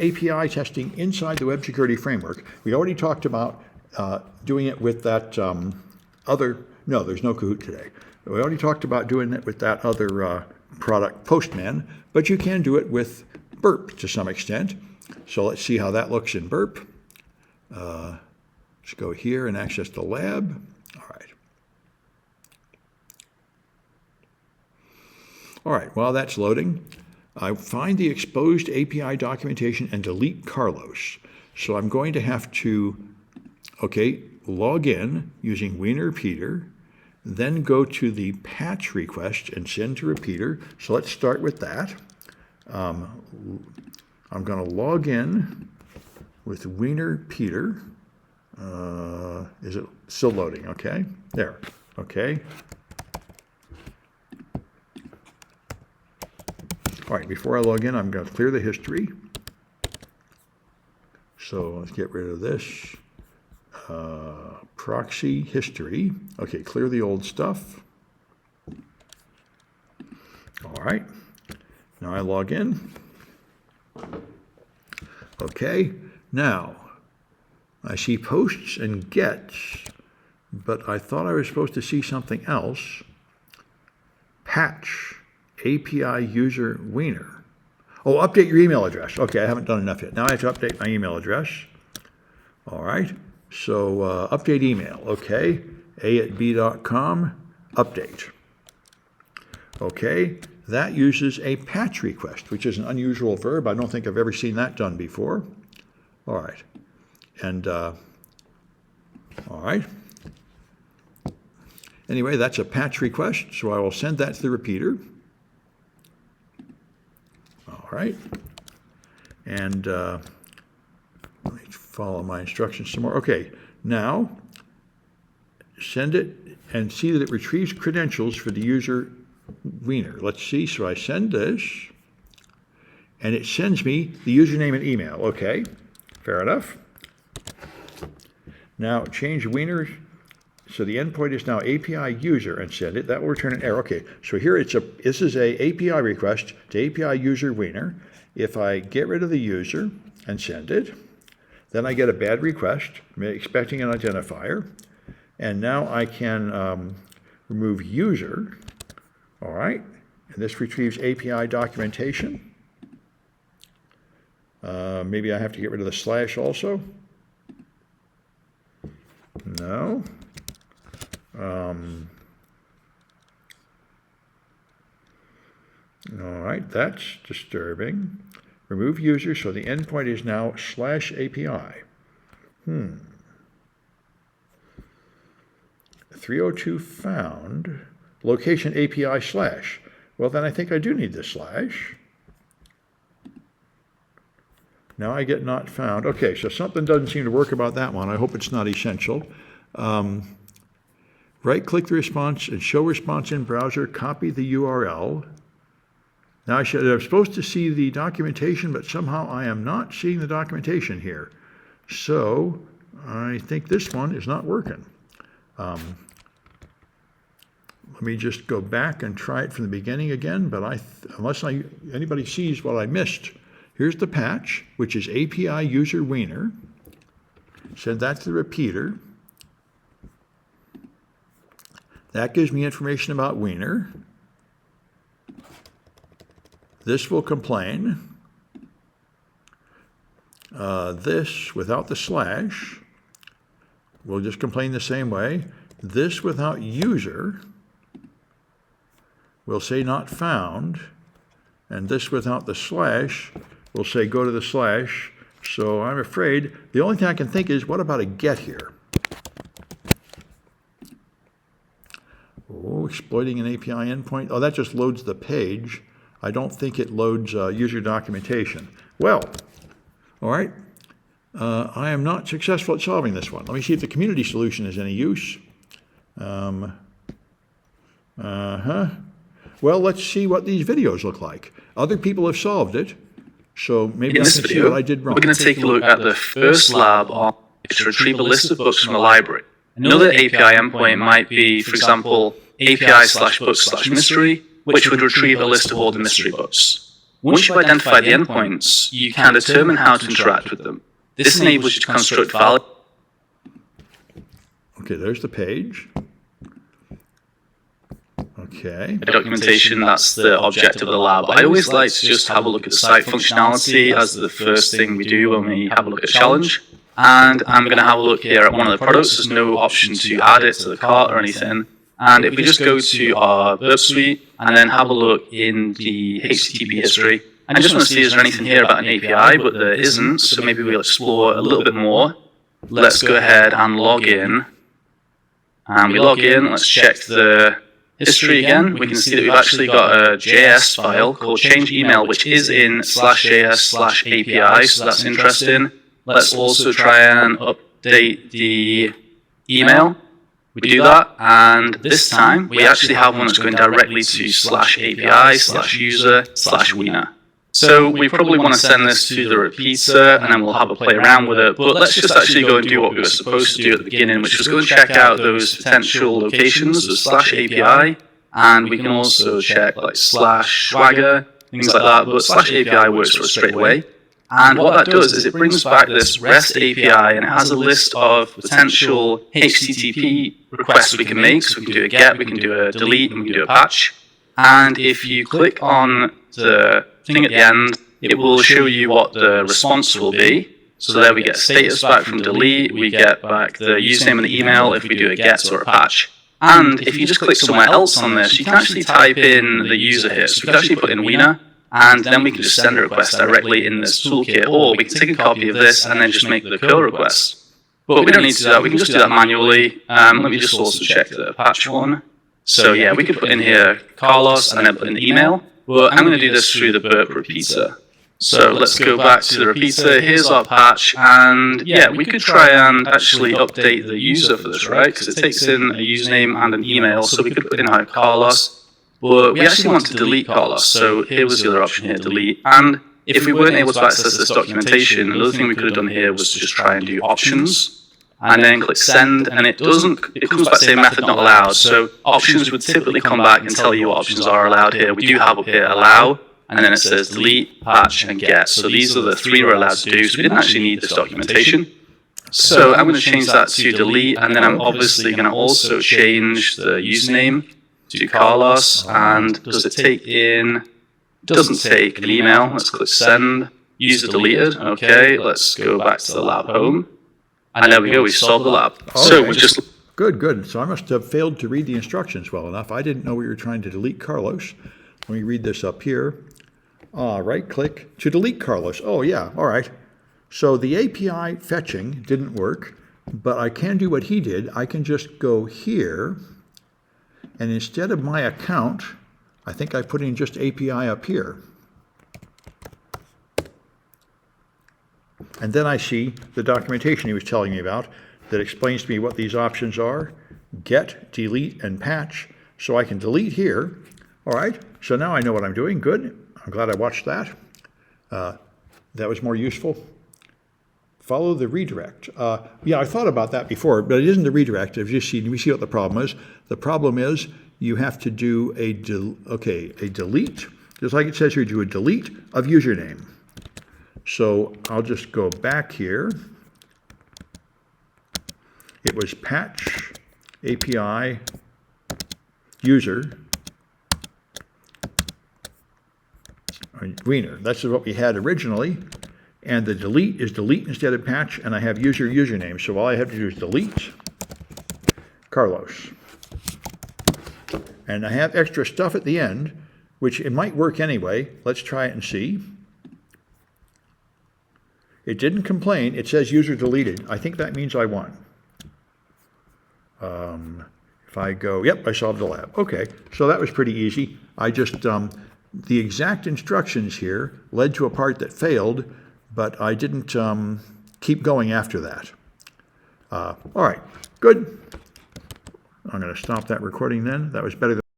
API testing inside the web security framework. We already talked about doing it with that no, there's no Kahoot today. We already talked about doing it with that other product, Postman, but you can do it with Burp to some extent. So let's see how that looks in Burp. Let's go here and access the lab. All right. All right, while that's loading, I find the exposed API documentation and delete Carlos. So I'm going to have to, log in using Wiener Repeater, then go to the patch request and send to Repeater. So let's start with that. I'm going to log in with Wiener Repeater. Is it still loading? Okay, there. Okay. All right, before I log in, I'm going to clear the history. So let's get rid of this. Proxy history. Okay, clear the old stuff. All right, now I log in. Okay, now I see posts and gets, but I thought I was supposed to see something else. Patch API user Wiener. Oh, update your email address. Okay, I haven't done enough yet. Now I have to update my email address. All right, so update email. Okay, a@b.com, update. Okay, that uses a patch request, which is an unusual verb. I don't think I've ever seen that done before. All right, and all right. Anyway, that's a patch request, so I will send that to the repeater. All right, and let me follow my instructions some more. Okay, now send it and see that it retrieves credentials for the user Wiener. Let's see, so I send this, and it sends me the username and email. Okay, fair enough. Now change Wiener, so the endpoint is now API user, and send it. That will return an error. Okay, so here this is a API request to API user Wiener. If I get rid of the user and send it, then I get a bad request, expecting an identifier, and now I can remove user. All right, and this retrieves API documentation. Maybe I have to get rid of the slash also. No. All right, that's disturbing. Remove user, so the endpoint is now /API. 302 found, location API slash. Well, then I think I do need the slash. Now I get not found. Okay, so something doesn't seem to work about that one. I hope it's not essential. Right-click the response and show response in browser, copy the URL. Now I'm supposed to see the documentation, but somehow I am not seeing the documentation here. So I think this one is not working. Let me just go back and try it from the beginning again, but unless anybody sees what I missed, here's the patch, which is API user Wiener. Send that to the repeater. That gives me information about Wiener. This will complain. This, without the slash, will just complain the same way. This, without user, will say not found. And this, without the slash, will say go to the slash. So I'm afraid the only thing I can think is, what about a get here? Oh, exploiting an API endpoint. Oh, that just loads the page. I don't think it loads user documentation. Well, all right. I am not successful at solving this one. Let me see if the community solution is any use. Well, let's see what these videos look like. Other people have solved it, so maybe in I this can video, see what I did wrong. We're going to take a look at the first lab on to retrieve a list of books from a library. Another API endpoint might be, for example, API/books/mystery, which would retrieve a list of all the mystery books. Once you've identified the endpoints, you can determine how to interact with them. This enables you to construct valid. Okay, there's the page. Okay. Documentation, that's the object of the lab. I always like to just have a look at the site functionality as the first thing we do when we have a look at challenge. And I'm going to have a look here at one of the products. There's no option to add it to the cart or anything. And if we just go to our Burp Suite and then have a look in the HTTP history, I just want to see is there anything here about an API, but there isn't, so maybe we'll explore a little bit more. Let's go ahead and log in. And we log in, let's check the history again. We can see that we've actually got a JS file called change email, which is in /js/API, so that's interesting. Let's also try and update the email. We do that, and this time we actually have one that's going directly to /API/user/Wiener. So we probably want to send this to the repeater, and then we'll have a play around with it. But let's just actually go and do what we were supposed to do at the beginning, which was go and check out those potential locations of /API, and we can also check like /Swagger, things like that. But /API works for us straight away. And what that does is it brings back this REST API, and it has a list of potential HTTP requests we can make. So we can do a GET, we can do a delete, and we can do a patch. And if you click on the thing at the end, it will show you what the response will be. So there we get status back from delete, we get back the username and the email if we do a GET or a patch. And if you just click somewhere else on this, you can actually type in the user here. So we can actually put in Wiener, and then we can just send a request directly in this toolkit, or we can take a copy of this and then just make the curl request. But we don't need to do that, we can just do that manually. Let me just also check the patch one. So yeah, we could put in here Carlos and then put in the email. Well, I'm going to do this through the burp repeater. So let's go back to the repeater. Here's our patch, and yeah, we could try and actually update the user for this, right? Because it takes in a username and an email, so we could put in our Carlos. But we actually want to delete Carlos, so here was the other option here, delete. And if we weren't able to access this documentation, another thing we could have done here was to just try and do options, and then click send, and it comes back saying method not allowed. So options would typically come back and tell you what options are allowed here. We do have up here allow, and then it says delete, patch, and get. So these are the three we're allowed to do, so we didn't actually need this documentation. So I'm going to change that to delete, and then I'm obviously going to also change the username to Carlos, and does it take in, doesn't take an email. Let's click send, user deleted. Okay, let's go back to the lab home. And there we go, we solved the lab. Okay. So we just... Good. So I must have failed to read the instructions well enough. I didn't know we were trying to delete Carlos. Let me read this up here. Right click to delete Carlos. Oh yeah, all right. So the API fetching didn't work, but I can do what he did. I can just go here, and instead of my account, I think I put in just API up here. And then I see the documentation he was telling me about that explains to me what these options are: get, delete, and patch. So I can delete here. All right, so now I know what I'm doing. Good. I'm glad I watched that. That was more useful. Follow the redirect. Yeah, I thought about that before, but it isn't the redirect. We see what the problem is. The problem is you have to do a delete, just like it says here, do a delete of username. So I'll just go back here. It was patch API user Wiener. That's what we had originally. And the delete is delete instead of patch, and I have username. So all I have to do is delete Carlos. And I have extra stuff at the end, which it might work anyway. Let's try it and see. It didn't complain. It says user deleted. I think that means I won. If I go, yep, I solved the lab. Okay, so that was pretty easy. I just, the exact instructions here led to a part that failed, but I didn't keep going after that. All right, good. I'm going to stop that recording then. That was better than